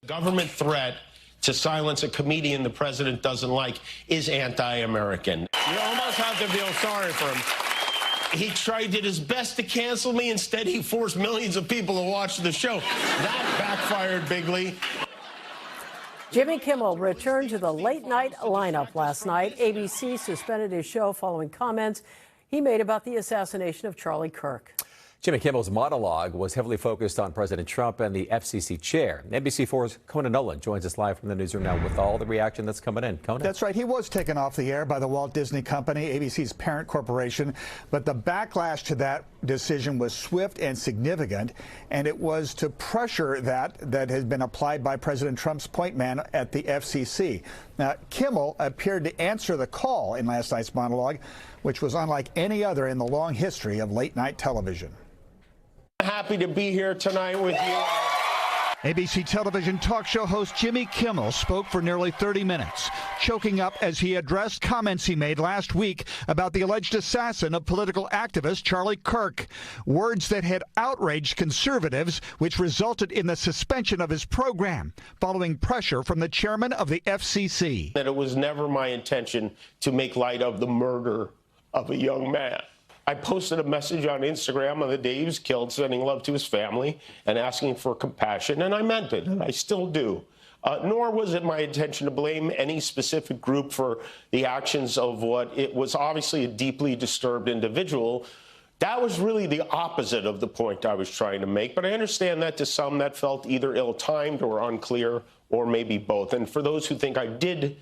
Government threat to silence a comedian the president doesn't like is anti-American. You almost have to feel sorry for him. He did his best to cancel me. Instead, he forced millions of people to watch the show. That backfired bigly. Jimmy Kimmel returned to the late-night lineup last night. ABC suspended his show following comments he made about the assassination of Charlie Kirk. Jimmy Kimmel's monologue was heavily focused on President Trump and the FCC chair. NBC4's Conan Nolan joins us live from the newsroom now with all the reaction that's coming in. Conan? That's right. He was taken off the air by the Walt Disney Company, ABC's parent corporation. But the backlash to that decision was swift and significant, and it was to pressure that has been applied by President Trump's point man at the FCC. Now, Kimmel appeared to answer the call in last night's monologue, which was unlike any other in the long history of late-night television. Happy to be here tonight with you. ABC television talk show host Jimmy Kimmel spoke for nearly 30 minutes, choking up as he addressed comments he made last week about the alleged assassin of political activist Charlie Kirk. Words that had outraged conservatives, which resulted in the suspension of his program, following pressure from the chairman of the FCC. That it was never my intention to make light of the murder of a young man. I posted a message on Instagram on the day he was killed, sending love to his family and asking for compassion, and I meant it, and I still do. Nor was it my intention to blame any specific group for the actions of what it was obviously a deeply disturbed individual. That was really the opposite of the point I was trying to make, but I understand that to some that felt either ill-timed or unclear, or maybe both. And for those who think I did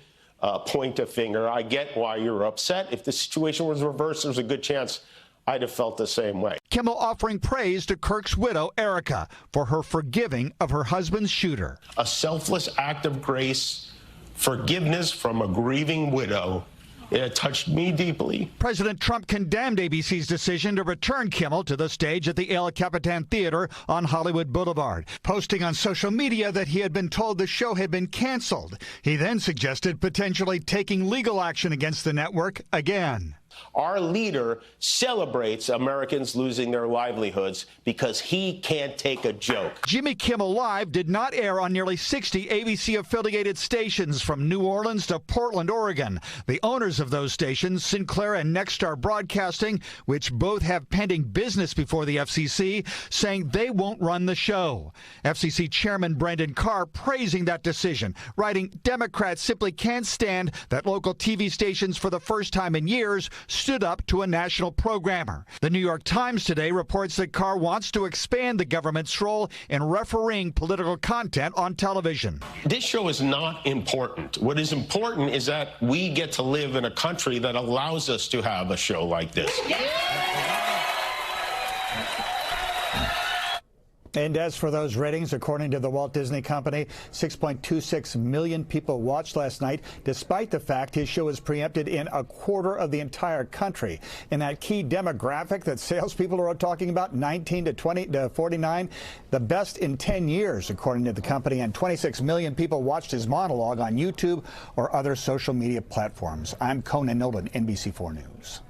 point a finger, I get why you're upset. If the situation was reversed, there's a good chance I'd have felt the same way. Kimmel offering praise to Kirk's widow, Erica, for her forgiving of her husband's shooter. A selfless act of grace, forgiveness from a grieving widow. It touched me deeply. President Trump condemned ABC's decision to return Kimmel to the stage at the El Capitan Theater on Hollywood Boulevard, posting on social media that he had been told the show had been canceled. He then suggested potentially taking legal action against the network again. Our leader celebrates Americans losing their livelihoods because he can't take a joke. Jimmy Kimmel Live did not air on nearly 60 ABC-affiliated stations from New Orleans to Portland, Oregon. The owners of those stations, Sinclair and Nexstar Broadcasting, which both have pending business before the FCC, saying they won't run the show. FCC Chairman Brendan Carr praising that decision, writing, "Democrats simply can't stand that local TV stations for the first time in years stood up to a national programmer." The New York Times today reports that Carr wants to expand the government's role in refereeing political content on television. This show is not important. What is important is that we get to live in a country that allows us to have a show like this. And as for those ratings, according to the Walt Disney Company, 6.26 million people watched last night, despite the fact his show is preempted in a quarter of the entire country. In that key demographic that salespeople are talking about, 19 to 49, the best in 10 years, according to the company, and 26 million people watched his monologue on YouTube or other social media platforms. I'm Conan Nolan, NBC4 News.